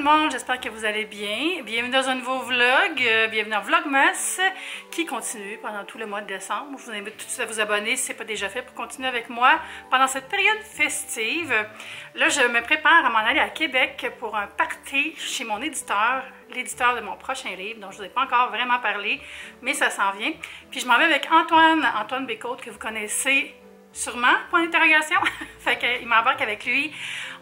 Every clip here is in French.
monde, j'espère que vous allez bien. Bienvenue dans un nouveau vlog, bienvenue dans Vlogmas qui continue pendant tout le mois de décembre. Je vous invite tout de suite à vous abonner si ce n'est pas déjà fait pour continuer avec moi pendant cette période festive. Là, je me prépare à m'en aller à Québec pour un party chez mon éditeur, l'éditeur de mon prochain livre, dont je ne vous ai pas encore vraiment parlé, mais ça s'en vient. Puis je m'en vais avec Antoine Bécote, que vous connaissez sûrement, point d'interrogation. Fait qu'il m'embarque avec lui.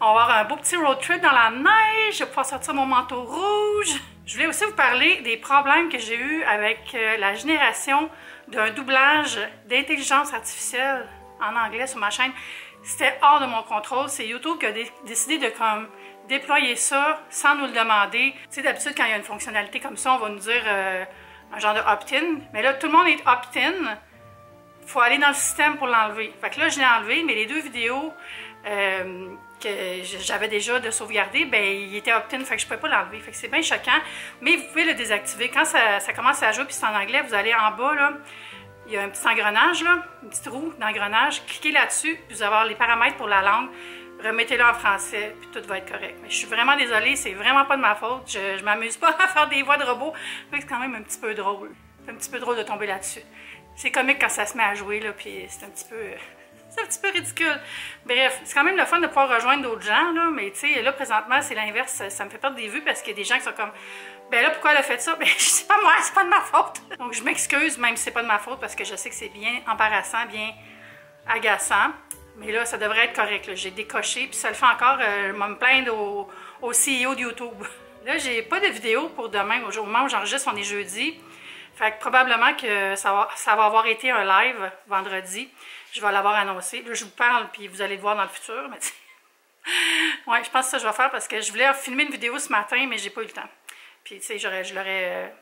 On va avoir un beau petit road trip dans la neige. Je vais pouvoir sortir mon manteau rouge. Je voulais aussi vous parler des problèmes que j'ai eus avec la génération d'un doublage d'intelligence artificielle en anglais sur ma chaîne. C'était hors de mon contrôle. C'est YouTube qui a décidé de déployer ça sans nous le demander. Tu sais, d'habitude, quand il y a une fonctionnalité comme ça, on va nous dire un genre de opt-in. Mais là, tout le monde est opt-in. Il faut aller dans le système pour l'enlever. Fait que là, je l'ai enlevé, mais les deux vidéos que j'avais déjà de sauvegarder, ben il était opt-in, fait que je ne pouvais pas l'enlever. Fait que c'est bien choquant, mais vous pouvez le désactiver. Quand ça commence à jouer, puis c'est en anglais, vous allez en bas, là, il y a un petit engrenage, là, une petite roue d'engrenage. Cliquez là-dessus, puis vous allez avoir les paramètres pour la langue. Remettez-le en français, puis tout va être correct. Mais je suis vraiment désolée, c'est vraiment pas de ma faute. Je m'amuse pas à faire des voix de robot. Fait que c'est quand même un petit peu drôle. C'est un petit peu drôle de tomber là-dessus. C'est comique quand ça se met à jouer, là, puis c'est un petit peu ridicule. Bref, c'est quand même le fun de pouvoir rejoindre d'autres gens, là, mais tu sais, là, présentement, c'est l'inverse. Ça me fait perdre des vues parce qu'il y a des gens qui sont comme, ben là, pourquoi elle a fait ça? Ben, c'est pas moi, c'est pas de ma faute. Donc, je m'excuse, même si c'est pas de ma faute, parce que je sais que c'est bien embarrassant, bien agaçant. Mais là, ça devrait être correct, j'ai décoché, puis ça le fait encore, je vais me plaindre au CEO de YouTube. Là, j'ai pas de vidéo pour demain, au moment où j'enregistre, on est jeudi. Fait que probablement que ça va avoir été un live vendredi. Je vais l'avoir annoncé. Là, je vous parle, puis vous allez le voir dans le futur. Mais ouais, je pense que ça, je vais faire parce que je voulais filmer une vidéo ce matin, mais j'ai pas eu le temps. Puis, tu sais, je l'aurais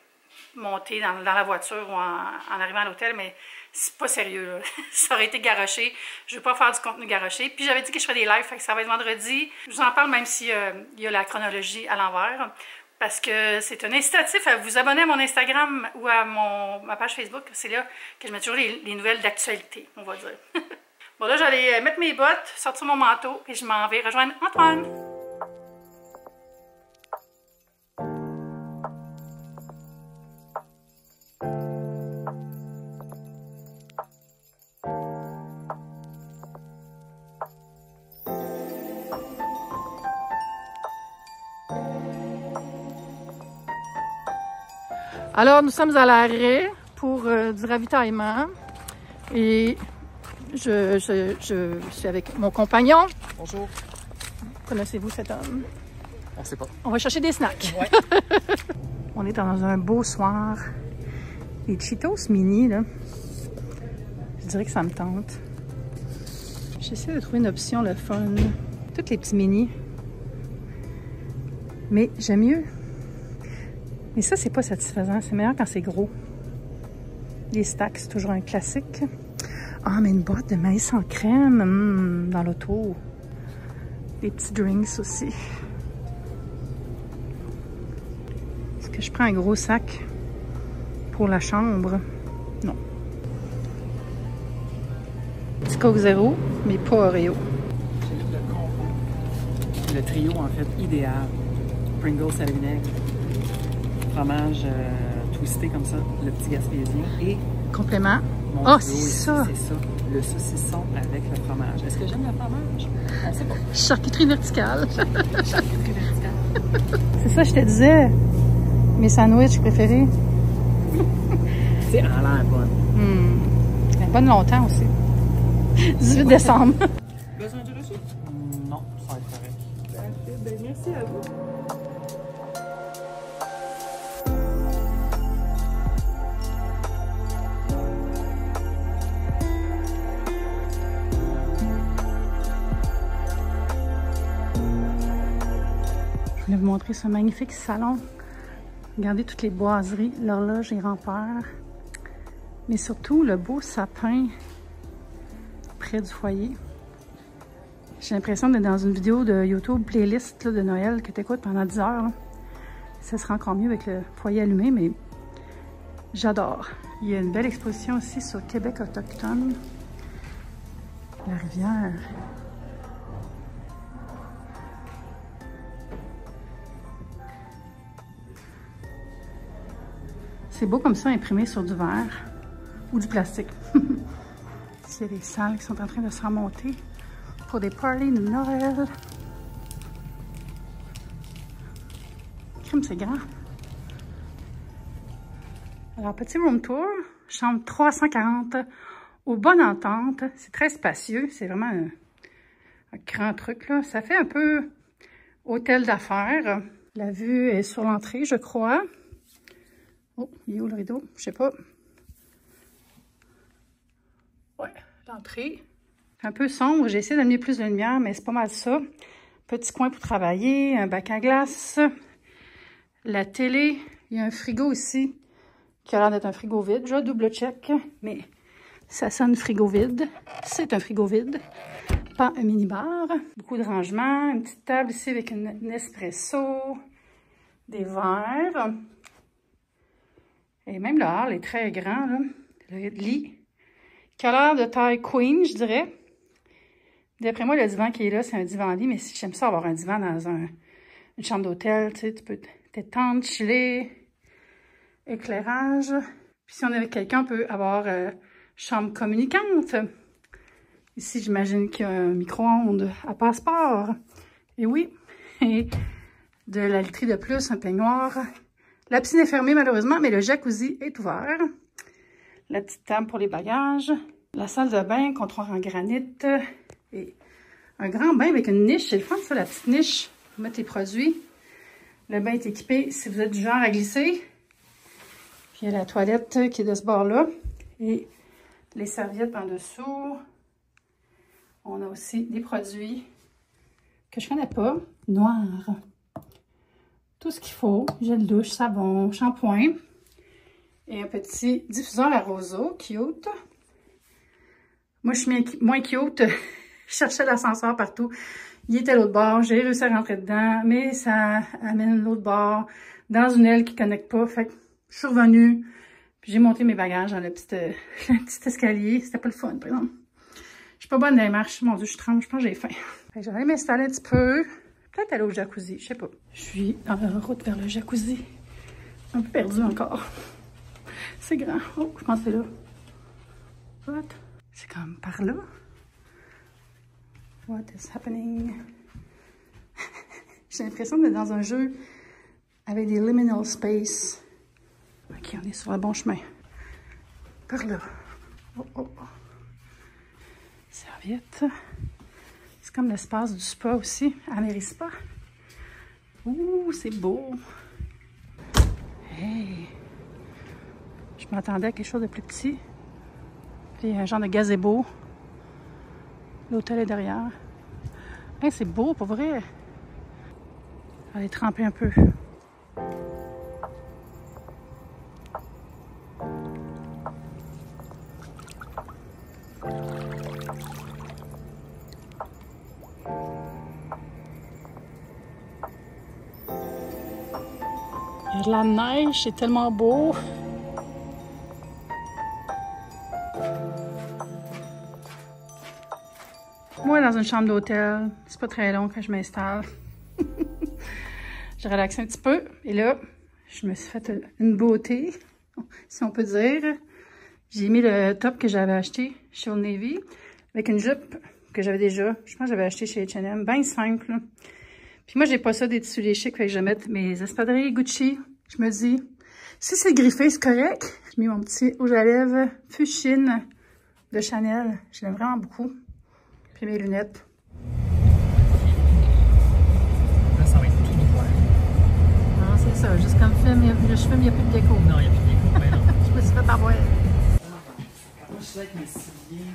monté dans la voiture ou en arrivant à l'hôtel, mais c'est pas sérieux, là. Ça aurait été garoché. Je veux pas faire du contenu garoché. Puis, j'avais dit que je ferais des lives, fait que ça va être vendredi. Je vous en parle même s'il y a la chronologie à l'envers. Parce que c'est un incitatif à vous abonner à mon Instagram ou à ma page Facebook. C'est là que je mets toujours les nouvelles d'actualité, on va dire. Bon, là, j'allais mettre mes bottes, sortir mon manteau, et je m'en vais rejoindre Antoine. Alors, nous sommes à l'arrêt pour du ravitaillement et je suis avec mon compagnon. Bonjour. Connaissez-vous cet homme? On ne sait pas. On va chercher des snacks. Ouais. On est dans un beau soir. Les Cheetos mini, là, je dirais que ça me tente. J'essaie de trouver une option, le fun. Toutes les petits mini. Mais j'aime mieux. Mais ça, c'est pas satisfaisant. C'est meilleur quand c'est gros. Les stacks, c'est toujours un classique. Ah, mais une boîte de maïs en crème dans l'auto. Des petits drinks aussi. Est-ce que je prends un gros sac pour la chambre? Non. Petit Coke Zéro, mais pas Oreo. J'ai le combo. Le trio, en fait, idéal. Pringles à la vinaigre. Fromage twisté comme ça, le petit gaspésien et complément. Oh, c'est ça! C'est ça, le saucisson avec le fromage. Est-ce que j'aime le fromage? On sait pas. Charcuterie verticale. Charcuterie verticale. C'est ça, je te disais. Mes sandwichs préférés. C'est en l'air bonne. Elle est bonne longtemps aussi. 18 décembre. Besoin de reçu? Non, ça va être correct. Parfait, ben merci à vous. Je voulais vous montrer ce magnifique salon. Regardez toutes les boiseries, l'horloge et Grand-Père. Mais surtout le beau sapin près du foyer. J'ai l'impression d'être dans une vidéo de YouTube playlist là, de Noël que tu écoutes pendant 10 heures. Là. Ça sera encore mieux avec le foyer allumé, mais j'adore. Il y a une belle exposition aussi sur Québec autochtone. La rivière. C'est beau comme ça, imprimé sur du verre ou du plastique. Ici, il y a des salles qui sont en train de se remonter pour des parties de Noël. Comme c'est grand. Alors, petit room tour, chambre 340 au Bonne Entente. C'est très spacieux, c'est vraiment un grand truc, là. Ça fait un peu hôtel d'affaires. La vue est sur l'entrée, je crois. Oh, il est où le rideau? Je sais pas. Ouais, l'entrée. Un peu sombre, j'ai essayé d'amener plus de lumière, mais c'est pas mal ça. Petit coin pour travailler, un bac à glace, la télé. Il y a un frigo ici, qui a l'air d'être un frigo vide. Je double check, mais ça sonne frigo vide. C'est un frigo vide, pas un mini-bar. Beaucoup de rangements, une petite table ici avec une espresso, des verres. Et même le hall est très grand, là. Le lit, qui a l'air de taille queen, je dirais. D'après moi, le divan qui est là, c'est un divan-lit, mais si j'aime ça avoir un divan dans une chambre d'hôtel, tu sais, tu peux t'étendre, chiller, éclairage. Puis si on est avec quelqu'un, on peut avoir chambre communicante. Ici, j'imagine qu'il y a un micro-ondes à passeport. Et oui, et de la literie de plus, un peignoir. La piscine est fermée malheureusement, mais le jacuzzi est ouvert. La petite table pour les bagages. La salle de bain, comptoir en granit. Et un grand bain avec une niche. C'est le fun ça, la petite niche. Vous mettez les produits. Le bain est équipé si vous êtes du genre à glisser. Puis il y a la toilette qui est de ce bord-là. Et les serviettes en dessous. On a aussi des produits que je ne connais pas. Noirs. Tout ce qu'il faut. Gel douche, savon, shampoing. Et un petit diffuseur à roseau. Cute. Moi, je suis moins cute. Je cherchais l'ascenseur partout. Il était à l'autre bord. J'ai réussi à rentrer dedans. Mais ça amène l'autre bord dans une aile qui ne connecte pas. Fait que je suis revenue. Puis j'ai monté mes bagages dans le petit escalier. C'était pas le fun, par exemple. Je suis pas bonne dans les marches. Mon Dieu, je tremble. Je pense que j'ai faim. Fait que j'allais m'installer un petit peu. Peut-être aller au jacuzzi. Je sais pas. Je suis en route vers le jacuzzi. Un peu perdue encore. C'est grand. Oh, je pense que c'est là. What? C'est comme par là. What is happening? J'ai l'impression d'être dans un jeu avec des liminal space. Ok, on est sur le bon chemin. Par là. Oh, oh, oh. Serviette. C'est comme l'espace du spa aussi. Amérispa. Ouh, c'est beau. Hey! Je m'attendais à quelque chose de plus petit. Puis un genre de gazebo. L'hôtel est derrière. Hey, c'est beau, pour vrai. Je vais aller tremper un peu. Il y a de la neige, c'est tellement beau. Moi, dans une chambre d'hôtel, c'est pas très long quand je m'installe. J'ai relaxé un petit peu. Et là, je me suis fait une beauté, si on peut dire. J'ai mis le top que j'avais acheté chez Old Navy avec une jupe que j'avais déjà. Je pense que j'avais acheté chez H&M. Bien simple. Puis moi, j'ai pas ça des tissus léchés, fait que je vais mettre mes espadrilles Gucci. Je me dis, si c'est griffé, c'est correct. J'ai mis mon petit rouge à lèvres Fuchsin de Chanel. Je l'aime vraiment beaucoup. Puis mes lunettes. Là, ça va être tout droit. Non, c'est ça. Juste comme film, il n'y a plus de déco. Non, il n'y a plus de déco, ben non. Je me suis fait avoir. Moi, je suis avec mes ciliers.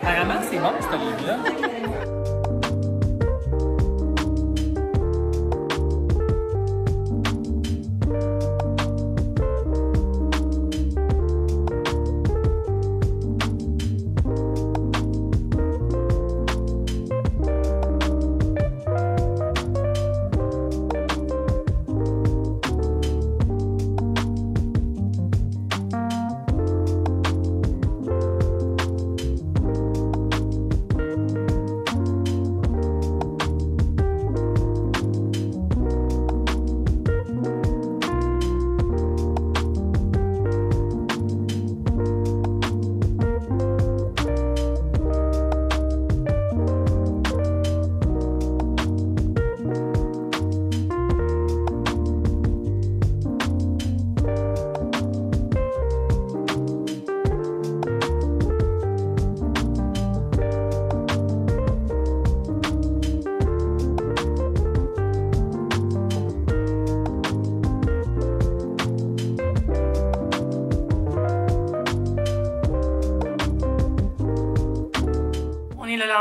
Apparemment, c'est bon, cette olive-là.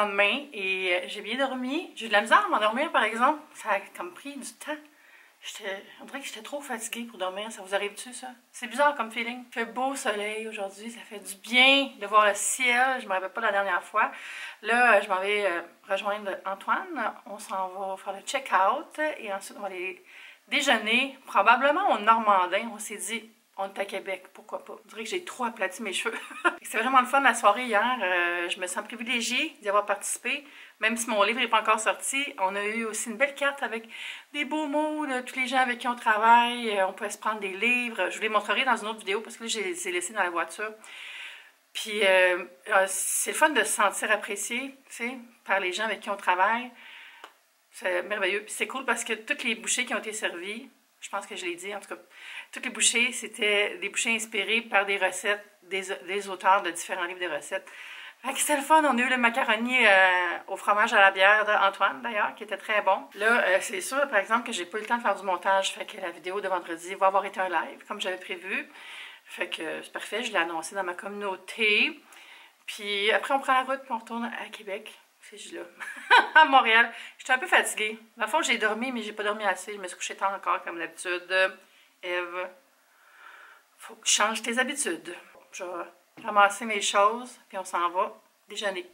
lendemain et j'ai bien dormi. J'ai eu de la misère à m'endormir, par exemple. Ça a comme pris du temps. On dirait que j'étais trop fatiguée pour dormir. Ça vous arrive-tu, ça? C'est bizarre comme feeling. Il fait beau soleil aujourd'hui. Ça fait du bien de voir le ciel. Je ne me rappelle pas la dernière fois. Là, je m'en vais rejoindre Antoine. On s'en va faire le check-out. Et ensuite, on va aller déjeuner. Probablement au Normandin. On s'est dit, on est à Québec. Pourquoi pas? On dirait que j'ai trop aplati mes cheveux. C'est vraiment le fun la soirée hier. Je me sens privilégiée d'y avoir participé. Même si mon livre n'est pas encore sorti, on a eu aussi une belle carte avec des beaux mots de tous les gens avec qui on travaille. On peut se prendre des livres. Je vous les montrerai dans une autre vidéo parce que là, je les ai laissés dans la voiture. Puis, c'est le fun de se sentir apprécié, tu sais, par les gens avec qui on travaille. C'est merveilleux. Puis c'est cool parce que toutes les bouchées qui ont été servies, je pense que je l'ai dit, en tout cas, toutes les bouchées, c'était des bouchées inspirées par des recettes, des auteurs de différents livres de recettes. C'était le fun, on a eu le macaroni au fromage à la bière d'Antoine d'ailleurs, qui était très bon. Là, c'est sûr par exemple que j'ai pas eu le temps de faire du montage, fait que la vidéo de vendredi va avoir été un live, comme j'avais prévu. Fait que c'est parfait, je l'ai annoncé dans ma communauté. Puis après on prend la route puis on retourne à Québec, c'est juste là, à Montréal. J'étais un peu fatiguée. Dans le fond j'ai dormi, mais j'ai pas dormi assez, je me suis couchée tard encore comme d'habitude. Eve, faut que tu changes tes habitudes. Je vais ramasser mes choses, puis on s'en va déjeuner.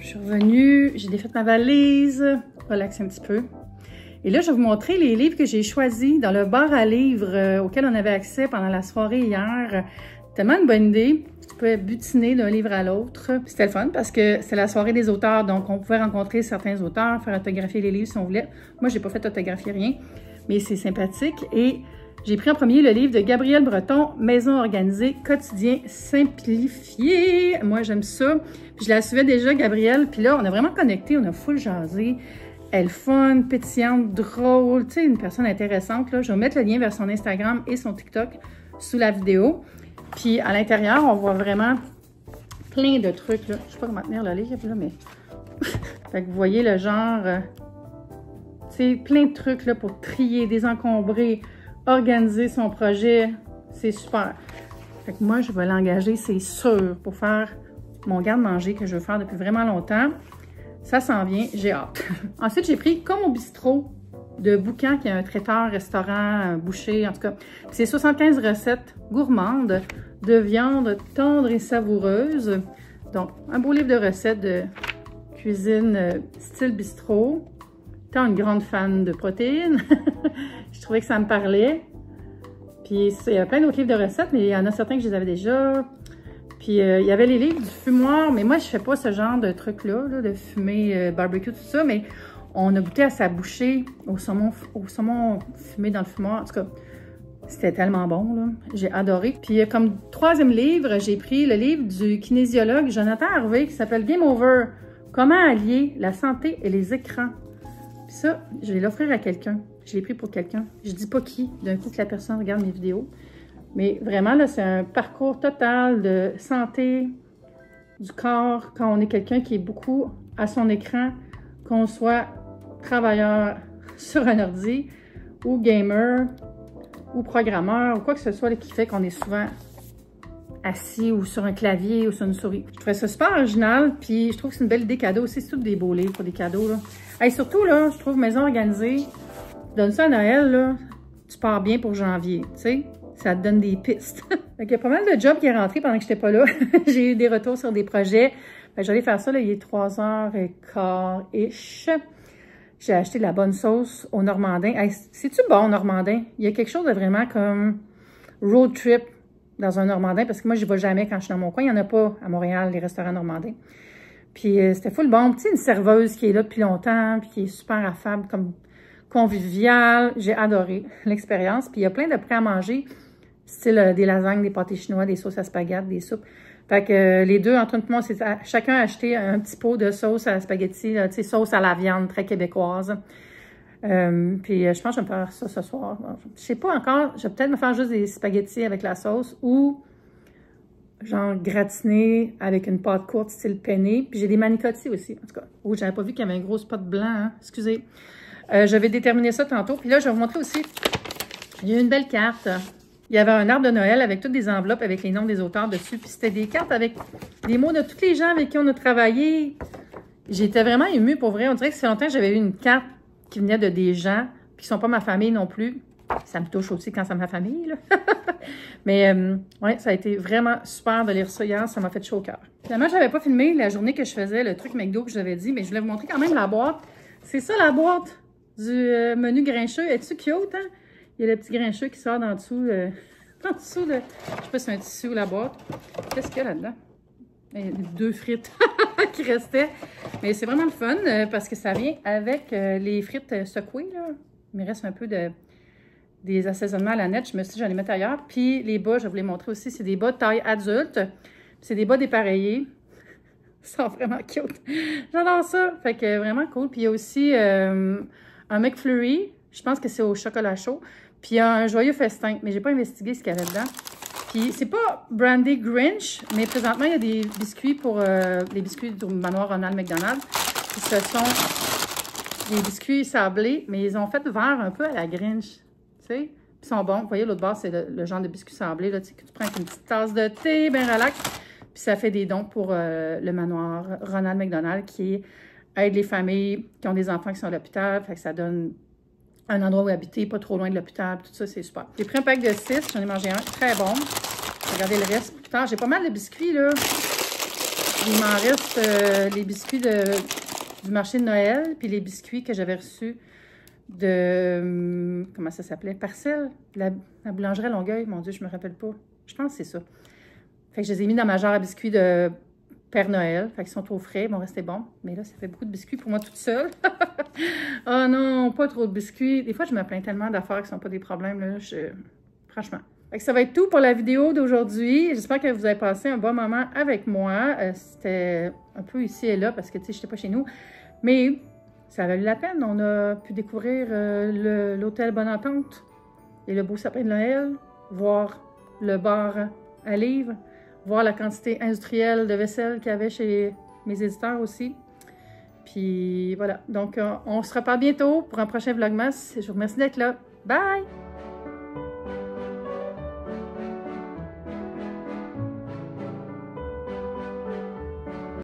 Je suis revenue, j'ai défait ma valise, relaxé un petit peu. Et là, je vais vous montrer les livres que j'ai choisis dans le bar à livres auquel on avait accès pendant la soirée hier. Tellement une bonne idée. Tu pouvais butiner d'un livre à l'autre. C'était le fun parce que c'était la soirée des auteurs, donc on pouvait rencontrer certains auteurs, faire autographier les livres si on voulait. Moi, j'ai pas fait autographier rien, mais c'est sympathique. Et j'ai pris en premier le livre de Gabrielle Breton, Maison organisée, quotidien simplifié. Moi, j'aime ça. Puis je la suivais déjà, Gabrielle. Puis là, on a vraiment connecté, on a full jasé. Elle est fun, pétillante, drôle, tu sais, une personne intéressante. Là. Je vais mettre le lien vers son Instagram et son TikTok sous la vidéo. Puis à l'intérieur, on voit vraiment plein de trucs. Là. Je sais pas comment tenir le livre, là, mais... fait que vous voyez le genre... tu sais, plein de trucs là, pour trier, désencombrer, organiser son projet. C'est super. Fait que moi, je vais l'engager, c'est sûr, pour faire mon garde-manger que je veux faire depuis vraiment longtemps. Ça s'en vient, j'ai hâte. Ensuite, j'ai pris Comme au bistrot de Boucan, qui est un traiteur, restaurant, un boucher, en tout cas. C'est 75 recettes gourmandes de viande tendre et savoureuse. Donc, un beau livre de recettes de cuisine style bistrot. Étant une grande fan de protéines, je trouvais que ça me parlait. Puis, il y a plein d'autres livres de recettes, mais il y en a certains que je les avais déjà. Puis, il y avait les livres du fumoir, mais moi, je fais pas ce genre de truc-là, là, de fumer barbecue, tout ça, mais on a goûté à sa bouchée au saumon fumé dans le fumoir. En tout cas, c'était tellement bon, là. J'ai adoré. Puis, comme troisième livre, j'ai pris le livre du kinésiologue Jonathan Harvey qui s'appelle Game Over. Comment allier la santé et les écrans. Puis ça, je vais l'offrir à quelqu'un. Je l'ai pris pour quelqu'un. Je dis pas qui, d'un coup que la personne regarde mes vidéos. Mais vraiment, là, c'est un parcours total de santé du corps quand on est quelqu'un qui est beaucoup à son écran, qu'on soit travailleur sur un ordi ou gamer ou programmeur ou quoi que ce soit là, qui fait qu'on est souvent assis ou sur un clavier ou sur une souris. Je trouvais ça super original, puis je trouve que c'est une belle idée cadeau aussi. C'est tous des beaux livres pour des cadeaux, là. Et surtout, là, je trouve Maison organisée, donne ça à Noël, là, tu pars bien pour janvier, tu sais. Ça te donne des pistes. Il y a pas mal de jobs qui est rentré pendant que je n'étais pas là. J'ai eu des retours sur des projets. J'allais faire ça, là, il est 3h15-ish. J'ai acheté de la bonne sauce au Normandin. Hey, c'est-tu bon, Normandin? Il y a quelque chose de vraiment comme road trip dans un Normandin, parce que moi, je n'y vais jamais quand je suis dans mon coin. Il n'y en a pas à Montréal, les restaurants Normandins. Puis c'était full bon. Tu sais, une serveuse qui est là depuis longtemps, puis qui est super affable, comme conviviale. J'ai adoré l'expérience. Puis il y a plein de prêts à manger, style des lasagnes, des pâtés chinois, des sauces à spaghettes, des soupes. Fait que les deux, Antoine et moi, on s'est chacun acheté un petit pot de sauce à spaghetti, tu sais, sauce à la viande, très québécoise. Puis je pense que je vais me faire ça ce soir. Je sais pas encore, je vais peut-être me faire juste des spaghettis avec la sauce ou genre gratiné avec une pâte courte style penne. Puis j'ai des manicotti aussi, en tout cas. Oh, j'avais pas vu qu'il y avait un gros spot blanc, hein? Excusez. Je vais déterminer ça tantôt. Puis là, je vais vous montrer aussi, il y a une belle carte. Il y avait un arbre de Noël avec toutes des enveloppes avec les noms des auteurs dessus. Puis c'était des cartes avec les mots de tous les gens avec qui on a travaillé. J'étais vraiment émue pour vrai. On dirait que c'est longtemps que j'avais eu une carte qui venait de des gens, puis qui sont pas ma famille non plus. Ça me touche aussi quand c'est ma famille, là. Mais ouais, ça a été vraiment super de lire ça hier. Ça m'a fait chaud au cœur. Finalement, je n'avais pas filmé la journée que je faisais le truc McDo que je vous avais dit, mais je voulais vous montrer quand même la boîte. C'est ça la boîte du menu grincheux. Es-tu cute, hein? Il y a le petit grincheux qui sort en dessous, en dessous de... Je sais pas si c'est un tissu ou la boîte. Qu'est-ce qu'il y a là-dedans? Il y a 2 frites qui restaient. Mais c'est vraiment le fun parce que ça vient avec les frites secouées, là. Il me reste un peu des assaisonnements à la nette. Je me suis dit, j'allais les mettre ailleurs. Puis les bas, je vous les montrer aussi. C'est des bas de taille adulte. C'est des bas dépareillés. Ils sont vraiment cute. J'adore ça. Fait que vraiment cool. Puis il y a aussi un McFlurry. Je pense que c'est au chocolat chaud. Puis il y a un joyeux festin. Mais j'ai pas investigué ce qu'il y avait dedans. Puis c'est pas brandé Grinch, mais présentement, il y a des biscuits pour les biscuits du manoir Ronald McDonald. Puis ce sont des biscuits sablés, mais ils ont fait vert un peu à la Grinch. Tu sais? Puis ils sont bons. Vous voyez, l'autre bord, c'est le genre de biscuits sablés, là, tu sais, que tu prends avec une petite tasse de thé, bien relax. Puis ça fait des dons pour le manoir Ronald McDonald qui aide les familles qui ont des enfants qui sont à l'hôpital. Fait que ça donne un endroit où habiter, pas trop loin de l'hôpital, tout ça, c'est super. J'ai pris un pack de 6, j'en ai mangé un, très bon. Regardez le reste plus tard. J'ai pas mal de biscuits, là. Il m'en reste les biscuits du marché de Noël, puis les biscuits que j'avais reçus de... comment ça s'appelait? Parcelle? La boulangerie à Longueuil. Mon Dieu, je me rappelle pas. Je pense que c'est ça. Fait que je les ai mis dans ma jarre à biscuits de Père Noël. Fait qu'ils sont au frais, ils vont rester bons. Mais là, ça fait beaucoup de biscuits pour moi toute seule. Oh non, pas trop de biscuits. Des fois, je me plains tellement d'affaires qui sont pas des problèmes, là. Franchement. Fait que ça va être tout pour la vidéo d'aujourd'hui. J'espère que vous avez passé un bon moment avec moi. C'était un peu ici et là parce que, tu sais, je n'étais pas chez nous. Mais ça a valu la peine. On a pu découvrir l'hôtel Bonne Entente et le beau sapin de Noël, voir le bar à livres, voir la quantité industrielle de vaisselle qu'il y avait chez mes éditeurs aussi. Puis voilà. Donc, on se reparle bientôt pour un prochain Vlogmas. Je vous remercie d'être là. Bye!